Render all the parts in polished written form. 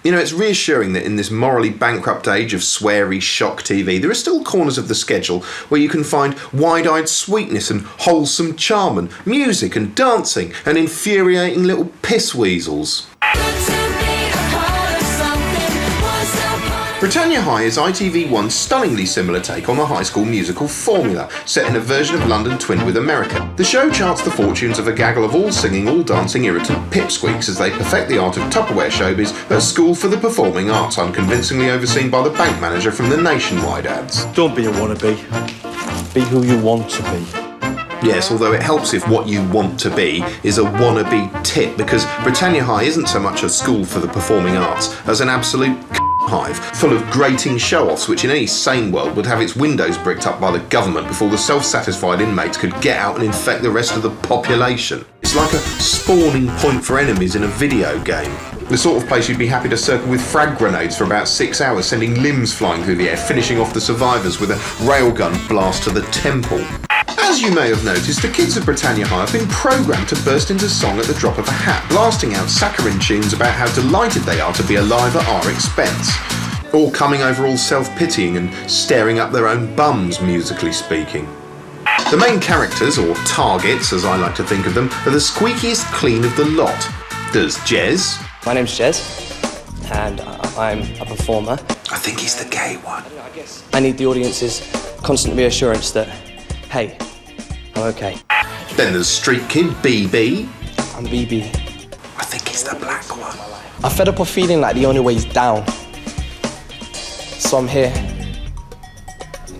You know, it's reassuring that in this morally bankrupt age of sweary shock TV, there are still corners of the schedule where you can find wide-eyed sweetness and wholesome charm and music and dancing and infuriating little piss weasels. Britannia High is ITV1's stunningly similar take on the High School Musical formula, set in a version of London twinned with America. The show charts the fortunes of a gaggle of all singing, all dancing irritant pipsqueaks as they perfect the art of Tupperware showbiz at School for the Performing Arts, unconvincingly overseen by the bank manager from the Nationwide ads. Don't be a wannabe. Be who you want to be. Yes, although it helps if what you want to be is a wannabe tit, because Britannia High isn't so much a school for the performing arts as an absolute hive full of grating show-offs which in any sane world would have its windows bricked up by the government before the self-satisfied inmates could get out and infect the rest of the population. It's like a spawning point for enemies in a video game. The sort of place you'd be happy to circle with frag grenades for about 6 hours, sending limbs flying through the air, finishing off the survivors with a railgun blast to the temple. As you may have noticed, the kids of Britannia High have been programmed to burst into song at the drop of a hat, blasting out saccharine tunes about how delighted they are to be alive at our expense. All coming over all self-pitying and staring up their own bums, musically speaking. The main characters, or targets as I like to think of them, are the squeakiest clean of the lot. There's Jez. My name's Jez, and I'm a performer. I think he's the gay one. I need the audience's constant reassurance that, hey, I'm okay. Then there's Street Kid, BB. I'm BB. I think he's the black one. I'm fed up of feeling like the only way's down. So I'm here,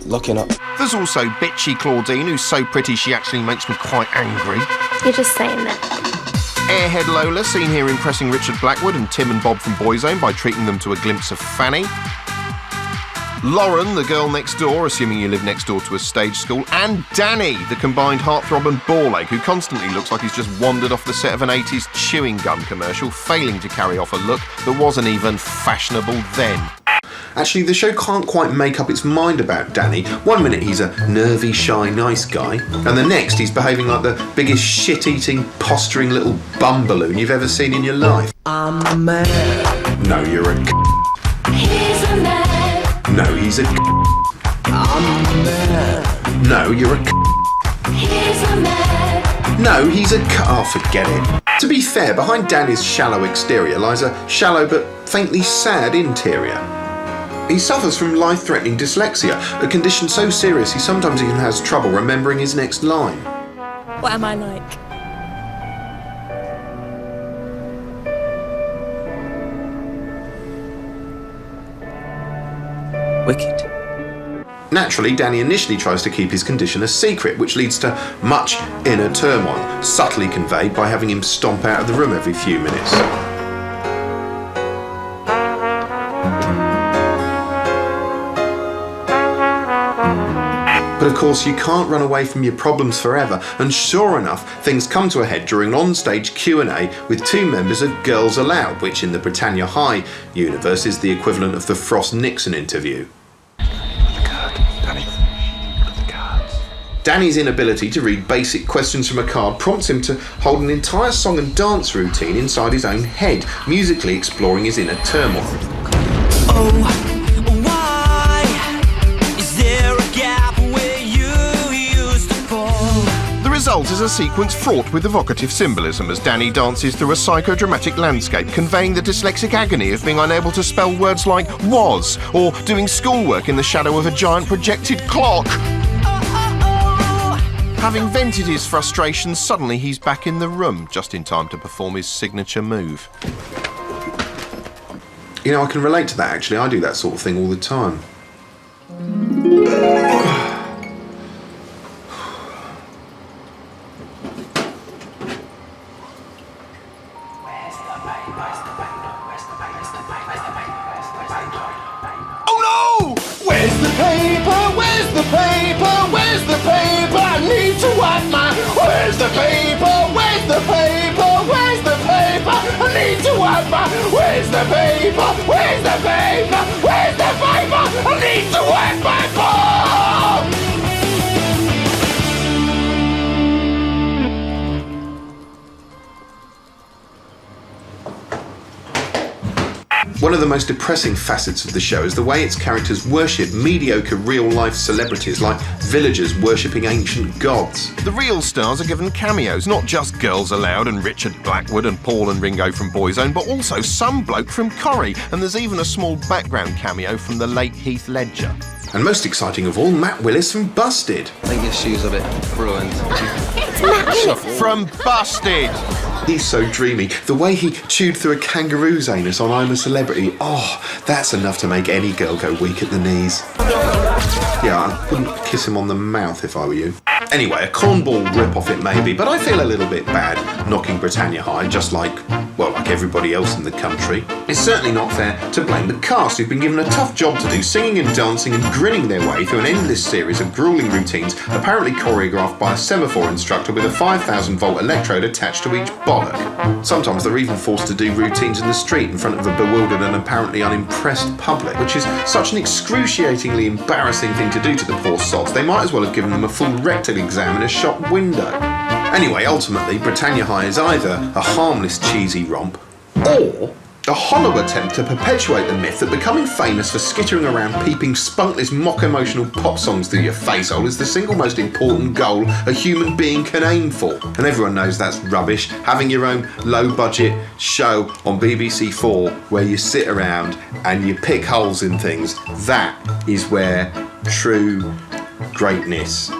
looking up. There's also bitchy Claudine, who's so pretty she actually makes me quite angry. You're just saying that. Airhead Lola, seen here impressing Richard Blackwood and Tim and Bob from Boyzone by treating them to a glimpse of Fanny. Lauren, the girl next door, assuming you live next door to a stage school, and Danny, the combined heartthrob and ball ache, who constantly looks like he's just wandered off the set of an 80s chewing gum commercial, failing to carry off a look that wasn't even fashionable then. Actually, the show can't quite make up its mind about Danny. One minute he's a nervy, shy, nice guy, and the next he's behaving like the biggest shit-eating, posturing little bum balloon you've ever seen in your life. I'm a man. No, you're a He's a man. No, he's a I'm a man. No, you're a He's a man. No, he's a Oh, forget it. To be fair, behind Danny's shallow exterior lies a shallow but faintly sad interior. He suffers from life-threatening dyslexia, a condition so serious he sometimes even has trouble remembering his next line. What am I like? Wicked. Naturally, Danny initially tries to keep his condition a secret, which leads to much inner turmoil, subtly conveyed by having him stomp out of the room every few minutes. But of course, you can't run away from your problems forever, and sure enough, things come to a head during an on-stage Q&A with two members of Girls Aloud, which in the Britannia High universe is the equivalent of the Frost-Nixon interview. Danny's inability to read basic questions from a card prompts him to hold an entire song and dance routine inside his own head, musically exploring his inner turmoil. The result is a sequence fraught with evocative symbolism as Danny dances through a psychodramatic landscape, conveying the dyslexic agony of being unable to spell words like was, or doing schoolwork in the shadow of a giant projected clock. Having vented his frustration, suddenly he's back in the room, just in time to perform his signature move. You know, I can relate to that actually. I do that sort of thing all the time. Oh no! Where's the paper? Where's the paper? Where's the paper? I need to wipe my... Where's the paper? Where's the paper? Where's the paper? I need to wipe my... Where's the paper? Where's the paper? Where's the paper? I need to wipe my bum! One of the most depressing facets of the show is the way its characters worship mediocre real-life celebrities like villagers worshipping ancient gods. The real stars are given cameos, not just Girls Aloud and Richard Blackwood and Paul and Ringo from Boyzone, but also some bloke from Corrie, and there's even a small background cameo from the late Heath Ledger. And most exciting of all, Matt Willis from Busted. I think his shoe's a bit ruined. From Busted! He's so dreamy. The way he chewed through a kangaroo's anus on I'm a Celebrity, oh, that's enough to make any girl go weak at the knees. Yeah, I wouldn't kiss him on the mouth if I were you. Anyway, a cornball rip-off it may be, but I feel a little bit bad knocking Britannia High, just like everybody else in the country. It's certainly not fair to blame the cast, who've been given a tough job to do, singing and dancing and grinning their way through an endless series of gruelling routines, apparently choreographed by a semaphore instructor with a 5,000-volt electrode attached to each bollock. Sometimes they're even forced to do routines in the street in front of a bewildered and apparently unimpressed public, which is such an excruciatingly embarrassing thing to do to the poor sods, they might as well have given them a full rectal exam in a shop window. Anyway, ultimately, Britannia High is either a harmless, cheesy romp, or a hollow attempt to perpetuate the myth that becoming famous for skittering around peeping spunkless, mock-emotional pop songs through your facehole is the single most important goal a human being can aim for. And everyone knows that's rubbish. Having your own low-budget show on BBC4 where you sit around and you pick holes in things, that is where true greatness